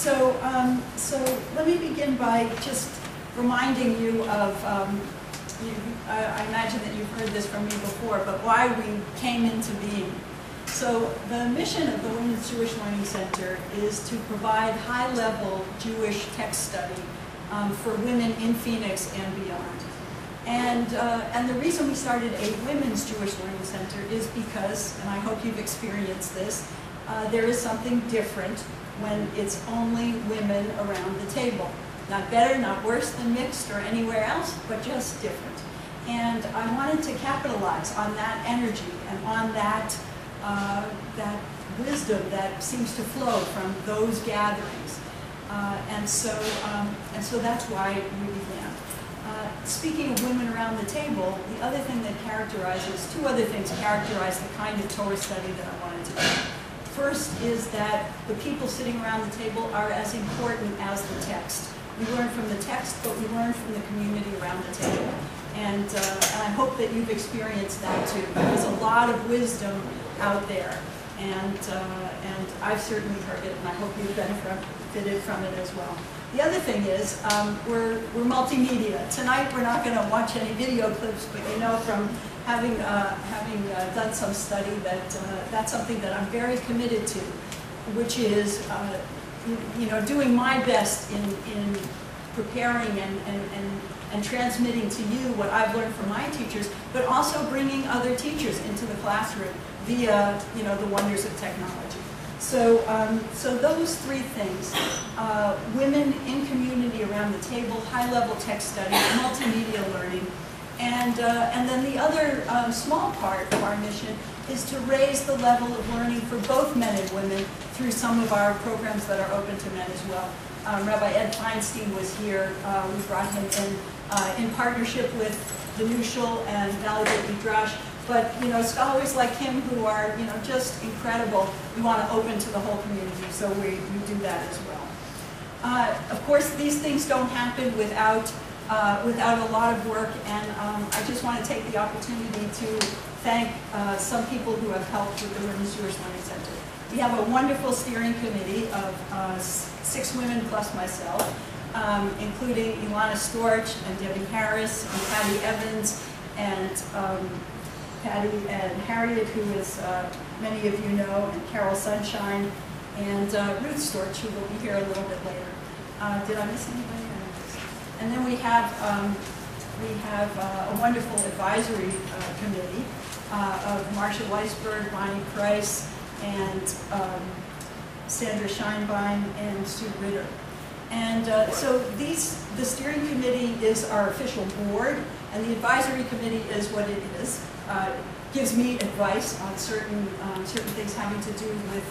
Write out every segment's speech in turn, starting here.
So let me begin by just reminding you of, I imagine that you've heard this from me before, but why we came into being. So the mission of the Women's Jewish Learning Center is to provide high-level Jewish text study for women in Phoenix and beyond. And the reason we started a Women's Jewish Learning Center is because, and I hope you've experienced this, there is something different when it's only women around the table. Not better, not worse than mixed or anywhere else, but just different. And I wanted to capitalize on that energy and on that, that wisdom that seems to flow from those gatherings. And so that's why we began. Speaking of women around the table, the other thing that characterizes, two other things characterize the kind of Torah study that I wanted to do. First is that the people sitting around the table are as important as the text. We learn from the text, but we learn from the community around the table. And I hope that you've experienced that too. There's a lot of wisdom out there, and I've certainly heard it, and I hope you've benefited from it as well. The other thing is, we're multimedia. Tonight we're not going to watch any video clips, but you know from having done some study that that's something that I'm very committed to, which is doing my best in preparing and transmitting to you what I've learned from my teachers, but also bringing other teachers into the classroom via the wonders of technology. So those three things: women in community around the table, high-level text study, multimedia learning. And then the other small part of our mission is to raise the level of learning for both men and women through some of our programs that are open to men as well. Rabbi Ed Feinstein was here. We brought him in partnership with the Nushal and Valley Gate Midrash. But scholars like him who are just incredible, we want to open to the whole community, so we do that as well. Of course, these things don't happen without a lot of work, and I just want to take the opportunity to thank some people who have helped with the Women's Jewish Learning Center. We have a wonderful steering committee of 6 women plus myself, including Elana Storch and Debbie Harris and Patty Evans and Patty and Harriet, who is many of you know, and Carol Sunshine, and Ruth Storch, who will be here a little bit later. Did I miss anybody? And then we have a wonderful advisory committee of Marcia Weisberg, Bonnie Price, and Sandra Scheinbein, and Sue Ritter. And so the steering committee is our official board, and the advisory committee is what it is. Gives me advice on certain things having to do with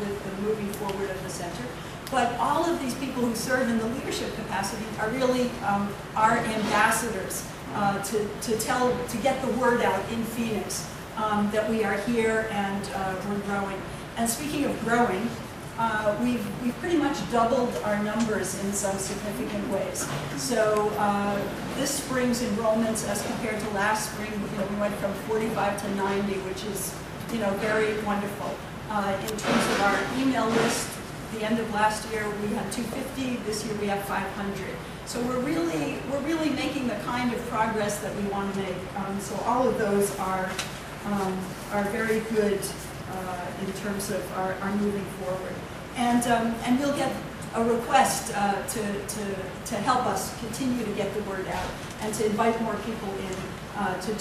the moving forward of the center. But all of these people who serve in the leadership capacity are really our ambassadors to get the word out in Phoenix that we are here and we're growing. And speaking of growing, we've pretty much doubled our numbers in some significant ways. So this spring's enrollments, as compared to last spring, we went from 45 to 90, which is very wonderful. In terms of our email list, the end of last year we had 250. This year we have 500. So we're really making the kind of progress that we want to make. So all of those are very good in terms of our moving forward. And we'll get a request to help us continue to get the word out and to invite more people in to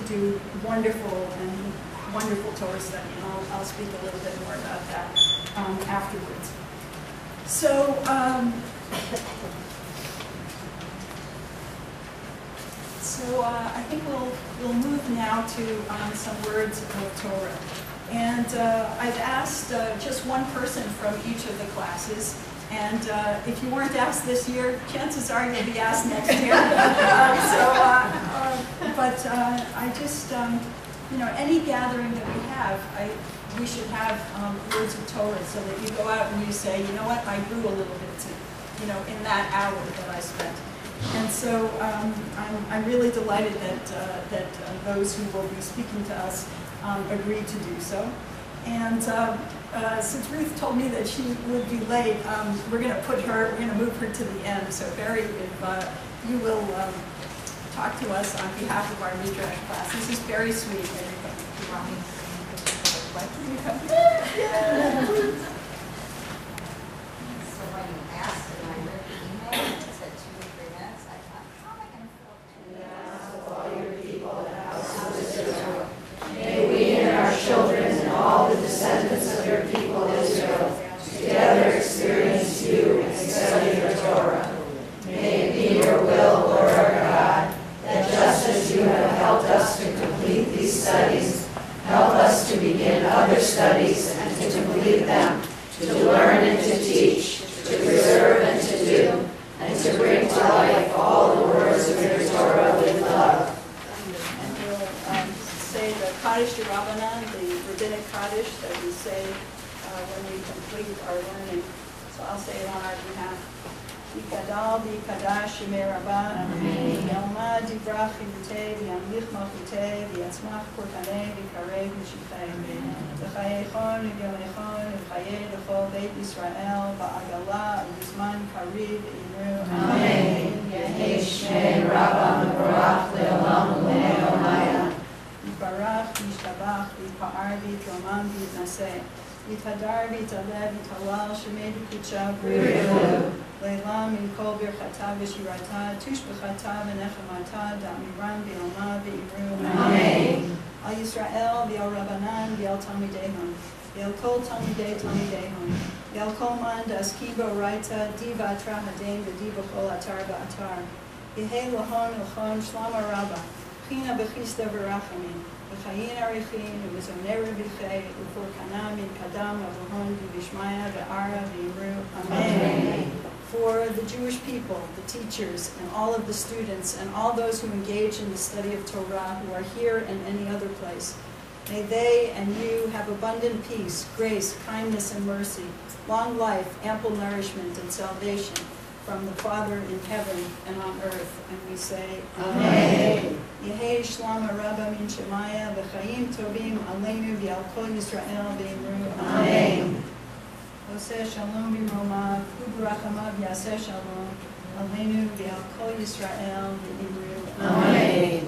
do wonderful Torah study. And I'll speak a little bit more about that afterwards. So I think we'll move now to some words of Torah. And I've asked just one person from each of the classes. And if you weren't asked this year, chances are you'll be asked next year. But I just, any gathering that we have, we should have words of Torah so that you go out and you say, you know what, I grew a little bit, in that hour that I spent. And so I'm really delighted that those who will be speaking to us agreed to do so. And since Ruth told me that she would be late, we're going to move her to the end. So Barry, if you will talk to us on behalf of our Midrash class. This is very sweet, everybody. Can you come here? Yeah. So when you asked and I read the email, it said 2 to 3 minutes. I thought, how am I going to fill 2 minutes? All your people in the house of Israel. May we and our children and all the descendants of your people Israel together experience you and study your Torah. May it be your will, Lord our God, that just as you have helped us to complete these studies, help us to begin other studies and to complete them, to learn and to teach, to preserve and to do, and to bring to life all the words of your Torah with love. And we'll say the Kaddish Rabbanan, the rabbinic Kaddish that we say when we complete our learning. So I'll say it on our behalf. Yikadal v'yikadash shemei Rabbah, Yalmad yivrach v'yutei v'yamlich malchutei v'yatzmach korkanei v'karev v'shifei v'chayechon v'yomechon v'chayei l'chol beit Yisrael ba'agala v'zman kariv v'imru Amen. Yehi shmei Rabbah mevorach le'olam u'le'olam. Yibarach v'yishtabach v'yipa'ar v'yitromam v'yitnaseh Yithadar v'yitaleh v'yitalal shemei v'kuchav v'yiru Leilam in kol birchata v'shirata tushbechata v'nechamata da'miran v'yalma v'iru Amen. Al Yisrael v'al Rabbanan v'al Talmidehon v'al kol Talmidei Talmidehon v'al kol man da'askibo raita diva atra hadin v'diva kol atar ba'atar v'hei lahon ilchon shlama rabba china b'chista v'rachamin v'chayin arichin v'zoner v'chei v'for kana min kadam v'hon v'vishmaya v'ara v'iru Amen. For the Jewish people, the teachers, and all of the students, and all those who engage in the study of Torah, who are here and any other place. May they and you have abundant peace, grace, kindness, and mercy, long life, ample nourishment, and salvation from the Father in heaven and on earth. And we say, Amen. Yehei Shlam Rabba min Shemaya, v'chayim tovim aleinu v'al kol Yisrael v'imru. Amen. Oseh shalom b'romav, u'berachamav yaseh shalom, aleinu v'al kol Yisrael v'imru. Amen.